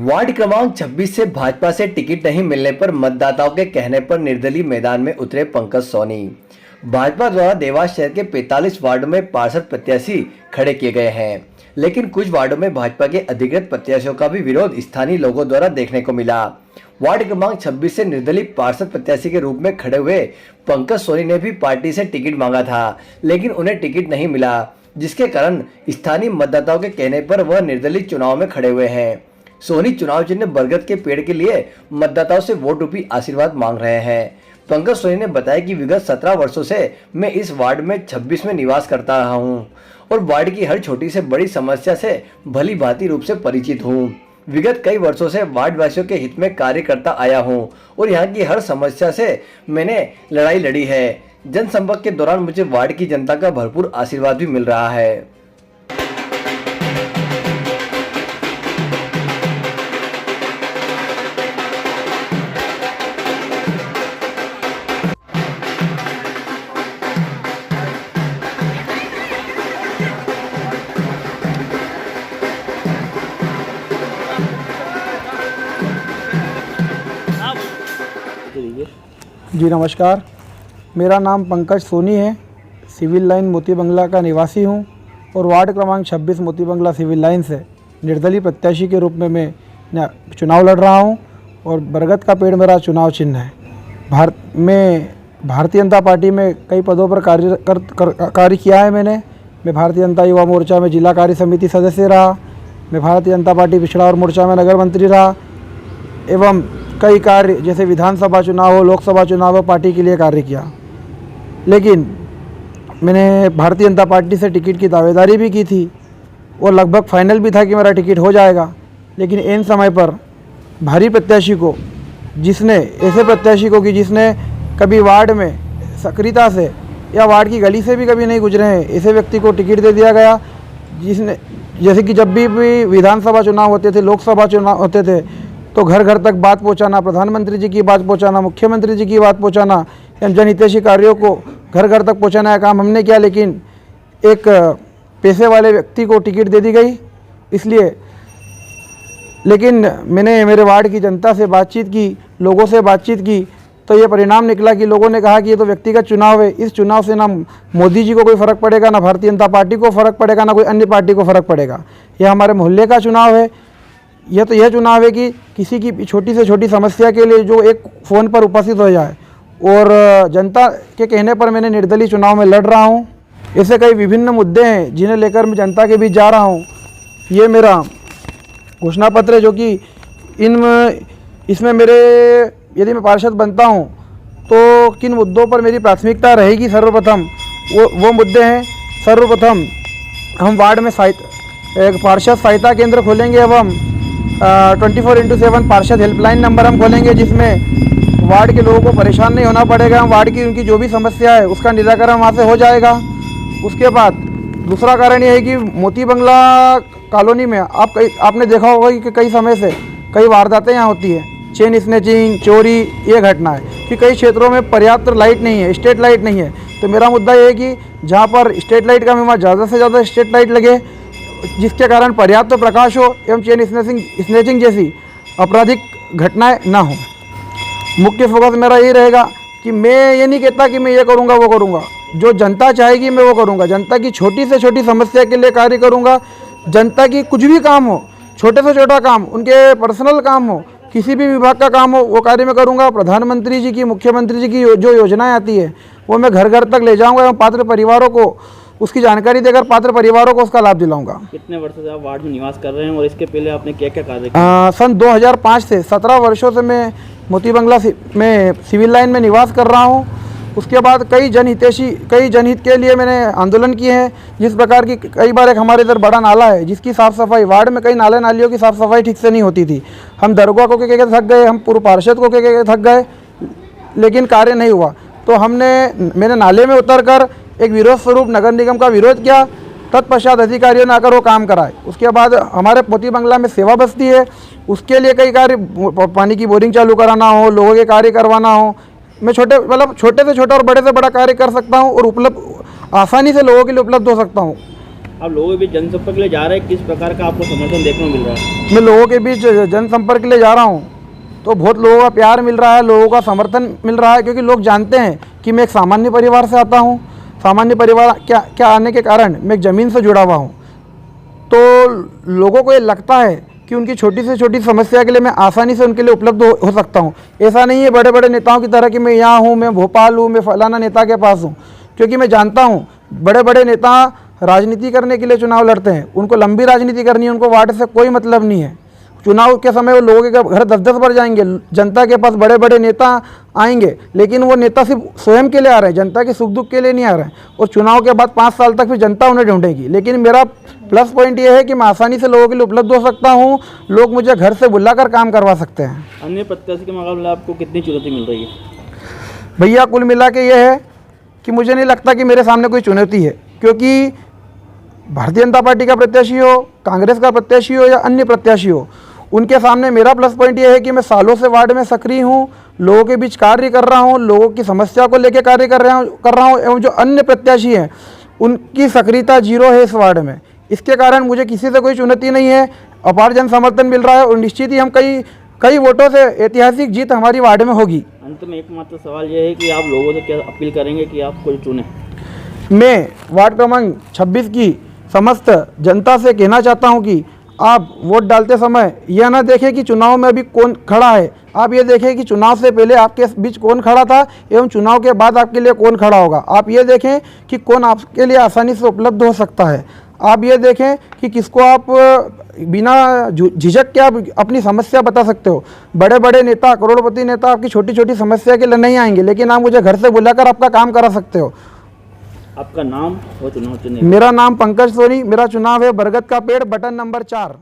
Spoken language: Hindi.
वार्ड क्रमांक 26 से भाजपा से टिकट नहीं मिलने पर मतदाताओं के कहने पर निर्दलीय मैदान में उतरे पंकज सोनी। भाजपा द्वारा देवास शहर के 45 वार्डों में पार्षद प्रत्याशी खड़े किए गए हैं, लेकिन कुछ वार्डों में भाजपा के अधिकृत प्रत्याशियों का भी विरोध स्थानीय लोगों द्वारा देखने को मिला। वार्ड क्रमांक 26 से निर्दलीय पार्षद प्रत्याशी के रूप में खड़े हुए पंकज सोनी ने भी पार्टी से टिकट मांगा था, लेकिन उन्हें टिकट नहीं मिला, जिसके कारण स्थानीय मतदाताओं के कहने पर वह निर्दलीय चुनाव में खड़े हुए हैं। सोनी चुनाव चिन्ह बरगद के पेड़ के लिए मतदाताओं से वोट रूपी आशीर्वाद मांग रहे हैं। पंकज सोनी ने बताया कि विगत 17 वर्षों से मैं इस वार्ड में 26 में निवास करता रहा हूं और वार्ड की हर छोटी से बड़ी समस्या से भली भांति रूप से परिचित हूं। विगत कई वर्षों से वार्ड वासियों के हित में कार्य करता आया हूं और यहां की हर समस्या से मैंने लड़ाई लड़ी है। जनसंपर्क के दौरान मुझे वार्ड की जनता का भरपूर आशीर्वाद भी मिल रहा है। जी नमस्कार, मेरा नाम पंकज सोनी है। सिविल लाइन मोती बंगला का निवासी हूं और वार्ड क्रमांक 26 मोती बंगला सिविल लाइन से निर्दलीय प्रत्याशी के रूप में मैं चुनाव लड़ रहा हूं और बरगद का पेड़ मेरा चुनाव चिन्ह है। मैं भारतीय जनता पार्टी में कई पदों पर कार्य किया है। मैं भारतीय जनता युवा मोर्चा में जिला कार्य समिति सदस्य रहा। मैं भारतीय जनता पार्टी पिछड़ा और मोर्चा में नगर मंत्री रहा एवं कई कार्य जैसे विधानसभा चुनाव हो, लोकसभा चुनाव हो, पार्टी के लिए कार्य किया। लेकिन मैंने भारतीय जनता पार्टी से टिकट की दावेदारी भी की थी और लगभग फाइनल भी था कि मेरा टिकट हो जाएगा। लेकिन इन समय पर भारी प्रत्याशी को जिसने कभी वार्ड में सक्रियता से या वार्ड की गली से भी कभी नहीं गुजरे हैं, ऐसे व्यक्ति को टिकट दे दिया गया। जैसे कि जब भी विधानसभा चुनाव होते थे, लोकसभा चुनाव होते थे, तो घर घर तक बात पहुंचाना, प्रधानमंत्री जी की बात पहुंचाना, मुख्यमंत्री जी की बात पहुंचाना एवं जनहितैषी कार्यों को घर घर तक पहुंचाने का काम हमने किया। लेकिन एक पैसे वाले व्यक्ति को टिकट दे दी गई इसलिए। लेकिन मैंने मेरे वार्ड की जनता से बातचीत की, लोगों से बातचीत की, तो ये परिणाम निकला कि लोगों ने कहा कि ये तो व्यक्तिगत चुनाव है, इस चुनाव से ना मोदी जी को कोई फ़र्क पड़ेगा, ना भारतीय जनता पार्टी को फ़र्क पड़ेगा, ना कोई अन्य पार्टी को फ़र्क पड़ेगा। यह हमारे मोहल्ले का चुनाव है। यह चुनाव है कि किसी की छोटी से छोटी समस्या के लिए जो एक फ़ोन पर उपस्थित हो जाए, और जनता के कहने पर मैंने निर्दलीय चुनाव में लड़ रहा हूं। ऐसे कई विभिन्न मुद्दे हैं जिन्हें लेकर मैं जनता के बीच जा रहा हूं। ये मेरा घोषणा पत्र है जो कि इसमें यदि मैं पार्षद बनता हूं तो किन मुद्दों पर मेरी प्राथमिकता रहेगी। सर्वप्रथम वो मुद्दे हैं। सर्वप्रथम हम वार्ड में एक पार्षद सहायता केंद्र खोलेंगे एवं 24x7 पार्षद हेल्पलाइन नंबर हम खोलेंगे, जिसमें वार्ड के लोगों को परेशान नहीं होना पड़ेगा। वार्ड की उनकी जो भी समस्या है उसका निराकरण वहाँ से हो जाएगा। उसके बाद दूसरा कारण ये है कि मोती बंगला कॉलोनी में आपने देखा होगा कि कई समय से कई वारदातें यहाँ होती है, चेन स्नैचिंग, चोरी, ये घटना है कि कई क्षेत्रों में पर्याप्त लाइट नहीं है, स्ट्रीट लाइट नहीं है। तो मेरा मुद्दा ये है कि जहाँ पर स्ट्रीट लाइट का वहाँ ज़्यादा से ज़्यादा स्ट्रीट लाइट लगे, जिसके कारण पर्याप्त प्रकाश हो एवं चेन स्नैचिंग जैसी आपराधिक घटनाएं ना हो। मुख्य फोकस मेरा यही रहेगा कि मैं ये नहीं कहता कि मैं ये करूँगा वो करूँगा, जो जनता चाहेगी मैं वो करूँगा। जनता की छोटी से छोटी समस्या के लिए कार्य करूँगा। जनता की कुछ भी काम हो, छोटे से छोटा काम, उनके पर्सनल काम हो, किसी भी विभाग का काम हो, वो कार्य मैं करूँगा। प्रधानमंत्री जी की, मुख्यमंत्री जी की जो योजनाएँ आती है वो मैं घर घर तक ले जाऊँगा एवं पात्र परिवारों को उसकी जानकारी देकर पात्र परिवारों को उसका लाभ दिलाऊंगा। कितने वर्षों से आप वार्ड में निवास कर रहे हैं और इसके पहले आपने क्या क्या कार्य किया? सन 2005 से 17 वर्षों से मैं मोती बंगला में सिविल लाइन में निवास कर रहा हूं। उसके बाद कई जनहित के लिए मैंने आंदोलन किए हैं। जिस प्रकार की कई बार एक हमारे इधर बड़ा नाला है जिसकी साफ़ सफाई, वार्ड में कई नाले नालियों की साफ़ सफाई ठीक से नहीं होती थी। हम दरोगा को कह के थक गए, हम पूर्व पार्षद को कह के थक गए, लेकिन कार्य नहीं हुआ। तो मैंने नाले में उतर कर एक विरोध स्वरूप नगर निगम का विरोध किया। तत्पश्चात अधिकारियों ने आकर वो काम कराए। उसके बाद हमारे मोती बंगला में सेवा बस्ती है, उसके लिए कई कार्य, पानी की बोरिंग चालू कराना हो, लोगों के कार्य करवाना हो, मैं छोटे से छोटा और बड़े से बड़ा कार्य कर सकता हूँ और आसानी से लोगों के लिए उपलब्ध हो सकता हूँ। आप लोगों के बीच जनसंपर्क के लिए जा रहे हैं, किस प्रकार का आपको समर्थन देखने को मिल रहा है? मैं लोगों के बीच जनसंपर्क के लिए जा रहा हूँ तो बहुत लोगों का प्यार मिल रहा है, लोगों का समर्थन मिल रहा है, क्योंकि लोग जानते हैं कि मैं एक सामान्य परिवार से आता हूँ। सामान्य परिवार क्या आने के कारण मैं एक ज़मीन से जुड़ा हुआ हूँ। तो लोगों को ये लगता है कि उनकी छोटी से छोटी समस्या के लिए मैं आसानी से उनके लिए उपलब्ध हो सकता हूँ। ऐसा नहीं है बड़े बड़े नेताओं की तरह कि मैं यहाँ हूँ, मैं भोपाल हूँ, मैं फलाना नेता के पास हूँ, क्योंकि मैं जानता हूँ बड़े बड़े नेता राजनीति करने के लिए चुनाव लड़ते हैं। उनको लंबी राजनीति करनी है, उनको वार्ड से कोई मतलब नहीं है। चुनाव के समय वो लोगों के घर 10-10 बार जाएंगे, जनता के पास बड़े बड़े नेता आएंगे, लेकिन वो नेता सिर्फ स्वयं के लिए आ रहे हैं, जनता के सुख दुख के लिए नहीं आ रहे हैं। और चुनाव के बाद 5 साल तक फिर जनता उन्हें ढूंढेगी। लेकिन मेरा प्लस पॉइंट ये है कि मैं आसानी से लोगों के लिए उपलब्ध हो सकता हूँ, लोग मुझे घर से बुलाकर काम करवा सकते हैं। अन्य प्रत्याशी के मुकाबले आपको कितनी चुनौती मिल रही है? भैया कुल मिला के ये है कि मुझे नहीं लगता कि मेरे सामने कोई चुनौती है, क्योंकि भारतीय जनता पार्टी का प्रत्याशी हो, कांग्रेस का प्रत्याशी हो या अन्य प्रत्याशी हो, उनके सामने मेरा प्लस पॉइंट ये है कि मैं सालों से वार्ड में सक्रिय हूँ, लोगों के बीच कार्य कर रहा हूँ, लोगों की समस्या को लेकर कार्य कर रहा हूँ एवं जो अन्य प्रत्याशी हैं उनकी सक्रियता 0 है इस वार्ड में। इसके कारण मुझे किसी से कोई चुनौती नहीं है, अपार जन समर्थन मिल रहा है और निश्चित ही हम कई वोटों से ऐतिहासिक जीत हमारी वार्ड में होगी। अंत में एकमात्र सवाल यह है कि आप लोगों से क्या अपील करेंगे कि आपको चुने? मैं वार्ड क्रमांक 26 की समस्त जनता से कहना चाहता हूं कि आप वोट डालते समय यह ना देखें कि चुनाव में अभी कौन खड़ा है, आप ये देखें कि चुनाव से पहले आपके बीच कौन खड़ा था एवं चुनाव के बाद आपके लिए कौन खड़ा होगा। आप ये देखें कि कौन आपके लिए आसानी से उपलब्ध हो सकता है। आप ये देखें कि किसको आप बिना झिझक के आप अपनी समस्या बता सकते हो। बड़े बड़े नेता, करोड़पति नेता आपकी छोटी छोटी समस्या के लिए नहीं आएंगे, लेकिन आप मुझे घर से बुलाकर आपका काम करा सकते हो। आपका नाम और चुनाव चिन्ह? मेरा नाम पंकज सोनी, मेरा चुनाव है बरगद का पेड़, बटन नंबर 4।